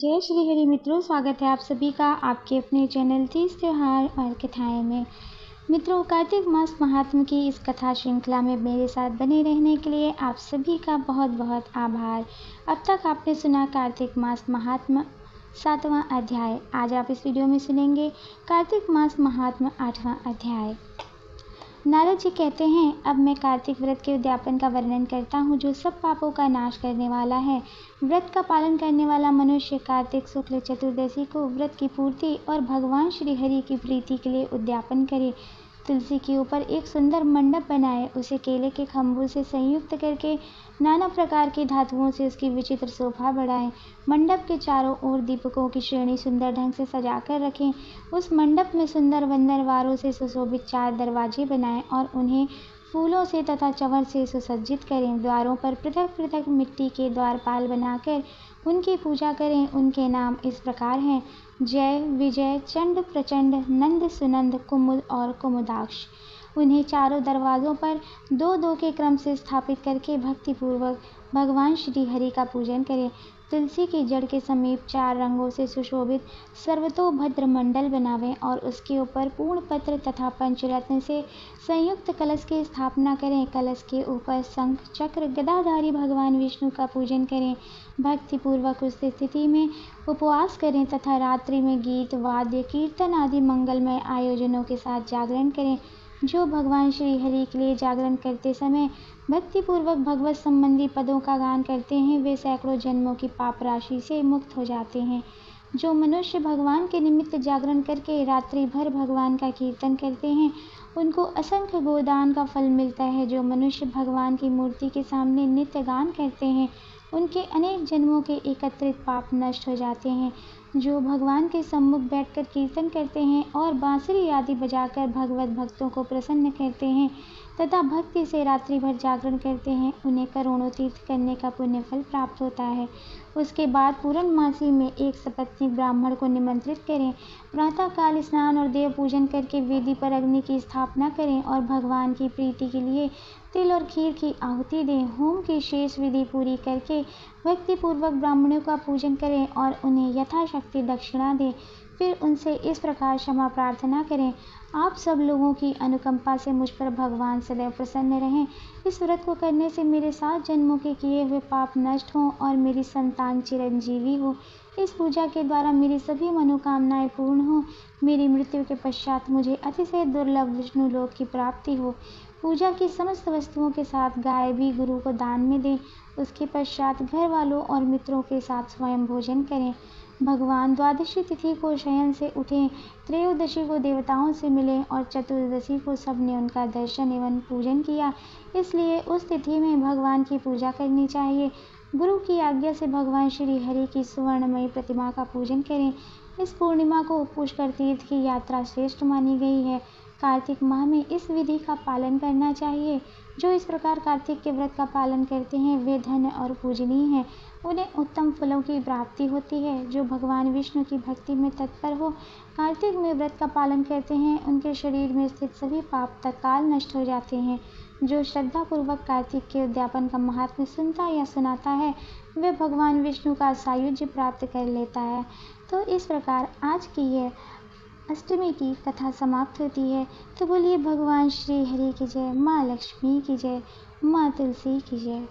जय श्री हरि मित्रों, स्वागत है आप सभी का आपके अपने चैनल तीज त्योहार और कथाएं में। मित्रों, कार्तिक मास महात्म्य की इस कथा श्रृंखला में मेरे साथ बने रहने के लिए आप सभी का बहुत बहुत आभार। अब तक आपने सुना कार्तिक मास महात्म्य 7वां अध्याय। आज आप इस वीडियो में सुनेंगे कार्तिक मास महात्म्य 8वां अध्याय। नारद जी कहते हैं, अब मैं कार्तिक व्रत के उद्यापन का वर्णन करता हूँ, जो सब पापों का नाश करने वाला है। व्रत का पालन करने वाला मनुष्य कार्तिक शुक्ल चतुर्दशी को व्रत की पूर्ति और भगवान श्री हरि की प्रीति के लिए उद्यापन करे। तुलसी के ऊपर एक सुंदर मंडप बनाए, उसे केले के खम्भों से संयुक्त करके नाना प्रकार के धातुओं से उसकी विचित्र शोभा बढ़ाएं। मंडप के चारों ओर दीपकों की श्रेणी सुंदर ढंग से सजाकर रखें। उस मंडप में सुंदर बंदरवारों से सुशोभित 4 दरवाजे बनाएं और उन्हें फूलों से तथा चंवर से सुसज्जित करें। द्वारों पर पृथक पृथक मिट्टी के द्वारपाल बनाकर उनकी पूजा करें। उनके नाम इस प्रकार हैं: जय, विजय, चंड, प्रचंड, नंद, सुनंद, कुमुद और कुमुदाक्ष। उन्हें चारों दरवाज़ों पर 2-2 के क्रम से स्थापित करके भक्तिपूर्वक भगवान श्री हरि का पूजन करें। तुलसी की जड़ के समीप 4 रंगों से सुशोभित सर्वतोभद्र मंडल बनावें और उसके ऊपर पूर्ण पत्र तथा पंचरत्न से संयुक्त कलश की स्थापना करें। कलश के ऊपर शंख, चक्र, गदाधारी भगवान विष्णु का पूजन करें। भक्तिपूर्वक उस स्थिति में उपवास करें तथा रात्रि में गीत, वाद्य, कीर्तन आदि मंगलमय आयोजनों के साथ जागरण करें। जो भगवान श्री हरि के लिए जागरण करते समय भक्तिपूर्वक भगवत संबंधी पदों का गान करते हैं, वे सैकड़ों जन्मों की पाप राशि से मुक्त हो जाते हैं। जो मनुष्य भगवान के निमित्त जागरण करके रात्रि भर भगवान का कीर्तन करते हैं, उनको असंख्य गोदान का फल मिलता है। जो मनुष्य भगवान की मूर्ति के सामने नित्य गान करते हैं, उनके अनेक जन्मों के एकत्रित पाप नष्ट हो जाते हैं। जो भगवान के सम्मुख बैठकर कीर्तन करते हैं और बांसुरी आदि बजाकर भगवत भक्तों को प्रसन्न करते हैं तथा भक्ति से रात्रि भर जागरण करते हैं, उन्हें करोड़ों तीर्थ करने का पुण्य फल प्राप्त होता है। उसके बाद पूर्णमासी में एक सपत्नीक ब्राह्मण को निमंत्रित करें। प्रातःकाल स्नान और देव पूजन करके वेदी पर अग्नि की स्थापना करें और भगवान की प्रीति के लिए तिल और खीर की आहुति दें। होम की शेष विधि पूरी करके भक्तिपूर्वक ब्राह्मणों का पूजन करें और उन्हें यथाशक्ति दक्षिणा दें। फिर उनसे इस प्रकार क्षमा प्रार्थना करें: आप सब लोगों की अनुकंपा से मुझ पर भगवान सदैव प्रसन्न रहें। इस व्रत को करने से मेरे 7 जन्मों के किए हुए पाप नष्ट हों और मेरी संतान चिरंजीवी हो। इस पूजा के द्वारा मेरी सभी मनोकामनाएं पूर्ण हों। मेरी मृत्यु के पश्चात मुझे अतिशय दुर्लभ विष्णु लोक की प्राप्ति हो। पूजा की समस्त वस्तुओं के साथ गाय भी गुरु को दान में दें। उसके पश्चात घर वालों और मित्रों के साथ स्वयं भोजन करें। भगवान द्वादशी तिथि को शयन से उठें, त्रयोदशी को देवताओं से मिलें और चतुर्दशी को सबने उनका दर्शन एवं पूजन किया, इसलिए उस तिथि में भगवान की पूजा करनी चाहिए। गुरु की आज्ञा से भगवान श्री हरि की सुवर्णमयी प्रतिमा का पूजन करें। इस पूर्णिमा को पुष्कर तीर्थ की यात्रा श्रेष्ठ मानी गई है। कार्तिक माह में इस विधि का पालन करना चाहिए। जो इस प्रकार कार्तिक के व्रत का पालन करते हैं, वे धन्य और पूजनीय हैं। उन्हें उत्तम फलों की प्राप्ति होती है। जो भगवान विष्णु की भक्ति में तत्पर हो, कार्तिक में व्रत का पालन करते हैं, उनके शरीर में स्थित सभी पाप तत्काल नष्ट हो जाते हैं। जो श्रद्धापूर्वक कार्तिक के उद्यापन का महात्म्य सुनता या सुनाता है, वे भगवान विष्णु का सायुज्य प्राप्त कर लेता है। तो इस प्रकार आज की यह अष्टमी की कथा समाप्त होती है। तो बोलिए भगवान श्री हरि की जय, माँ लक्ष्मी की जय, माँ तुलसी की जय।